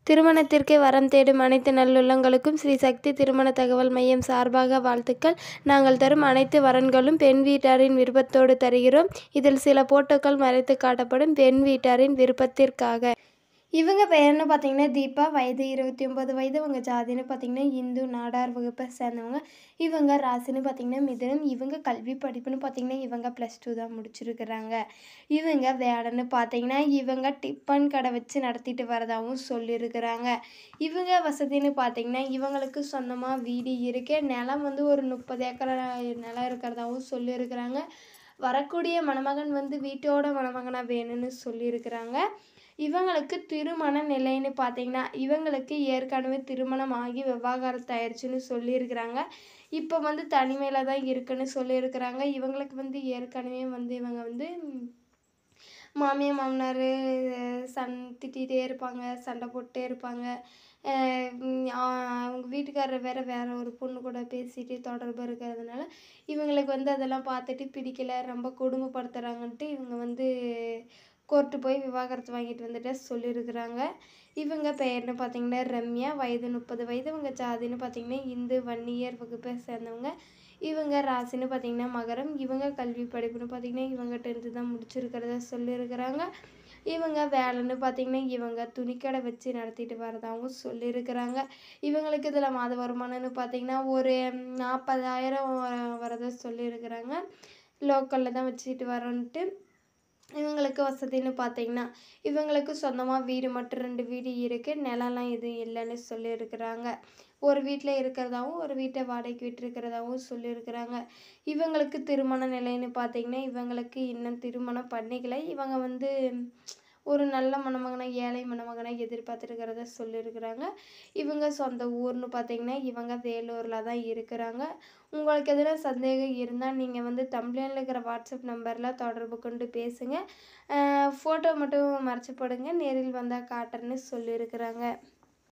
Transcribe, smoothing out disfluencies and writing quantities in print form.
திருமணத்திற்கு வரம் தேடும் அனைத்து நல்லுள்ளங்களுக்கும் ஸ்ரீ சக்தி திருமண தகவல் மையம் சார்பாக வாழ்த்துக்கள். நாங்கள் தரும் அனைத்து வரன்களும் பெண் வீட்டாரின் விருப்பத்தோடு தருகிறோம். இதில் சில போட்டோக்கள் மறைத்து காட்டப்படும் பெண் வீட்டாரின் விருப்பத்திற்காக. இவங்க பெயர்னு பார்த்தீங்கன்னா தீபா, வயது 29 வயது. இவங்க ஜாதின்னு பார்த்தீங்கன்னா இந்து நாடார் வகுப்பை சேர்ந்தவங்க. இவங்க ராசின்னு பார்த்தீங்கன்னா மிதுனம். இவங்க கல்வி படிப்புன்னு பார்த்தீங்கன்னா இவங்க +2 தான் முடிச்சிருக்கிறாங்க. இவங்க வேலைன்னு பார்த்தீங்கன்னா இவங்க டிஃபன் கடை வச்சு நடத்திட்டு வரதாகவும் சொல்லியிருக்கிறாங்க. இவங்க வசதின்னு பார்த்தீங்கன்னா இவங்களுக்கு சொந்தமாக வீடு இருக்கு. நிலம் வந்து ஒரு 30 ஏக்கர் நிலம் இருக்கிறதாகவும் சொல்லியிருக்கிறாங்க. வரக்கூடிய மணமகன் வந்து வீட்டோட மணமகனாக வேணும்னு சொல்லியிருக்கிறாங்க. இவங்களுக்கு திருமண நிலைன்னு பார்த்தீங்கன்னா இவங்களுக்கு ஏற்கனவே திருமணம் ஆகி விவாகரத்து ஆயிடுச்சுன்னு சொல்லியிருக்கிறாங்க. இப்போ வந்து தனிமையில் தான் இருக்குன்னு சொல்லியிருக்கிறாங்க. இவங்களுக்கு வந்து ஏற்கனவே வந்து இவங்க வந்து மாமியார் மாமனார் திட்டிகிட்டே இருப்பாங்க, சண்டை போட்டுட்டே இருப்பாங்க. அவங்க வீட்டுக்காரர் வேற ஒரு பொண்ணு கூட பேசிட்டு தொடர்பு இருக்கிறதுனால இவங்களுக்கு வந்து அதெல்லாம் பார்த்துட்டு பிடிக்கல, ரொம்ப கொடுமைப்படுத்துகிறாங்கன்ட்டு இவங்க வந்து கோர்ட்டு போய் விவாகரத்து வாங்கிட்டு வந்துட்டு சொல்லியிருக்கிறாங்க. இவங்க பெயர்னு பார்த்தீங்கன்னா ரம்யா, வயது 30 வயது. இவங்க ஜாதின்னு பார்த்தீங்கன்னா இந்து வன்னியர் வகுப்பை சேர்ந்தவங்க. இவங்க ராசின்னு பார்த்தீங்கன்னா மகரம். இவங்க கல்வி படிப்புன்னு பார்த்தீங்கன்னா இவங்க 10th தான் முடிச்சிருக்கிறத சொல்லியிருக்கிறாங்க. இவங்க வேலைன்னு பார்த்தீங்கன்னா இவங்க துணிக்கடை வச்சு நடத்திட்டு வரதாகவும் சொல்லியிருக்கிறாங்க. இவங்களுக்கு இதில் மாத வருமானம்னு பார்த்தீங்கன்னா ஒரு 40,000 வரதை சொல்லியிருக்கிறாங்க. லோக்கலில் தான் வச்சுட்டு வரோன்ட்டு. இவங்களுக்கு வசதின்னு பார்த்தீங்கன்னா இவங்களுக்கு சொந்தமாக வீடு மட்டும் 2 வீடு இருக்குது. நிலம்லாம் எதுவும் இல்லைன்னு சொல்லியிருக்கிறாங்க. ஒரு வீட்டில் இருக்கிறதாவும் ஒரு வீட்டை வாடகைக்கு விட்டுருக்கிறதாவும் சொல்லியிருக்கிறாங்க. இவங்களுக்கு திருமண நிலைன்னு பார்த்தீங்கன்னா இவங்களுக்கு இன்னும் திருமணம் பண்ணிக்கல. இவங்க வந்து ஒரு நல்ல மணமகனை ஏழை மணமகனை எதிர்பார்த்துருக்கிறத சொல்லியிருக்கிறாங்க. இவங்க சொந்த ஊர்னு பார்த்தீங்கன்னா இவங்க வேலூரில் தான் இருக்கிறாங்க. உங்களுக்கு எதனா சந்தேகம் இருந்தால் நீங்கள் வந்து தம்ப்லைனில் இருக்கிற வாட்ஸ்அப் நம்பரில் தொடர்பு கொண்டு பேசுங்க. ஃபோட்டோ மட்டும் மறைச்சி போடுங்க, நேரில் வந்தால் காட்டுறேன்னு சொல்லியிருக்கிறாங்க.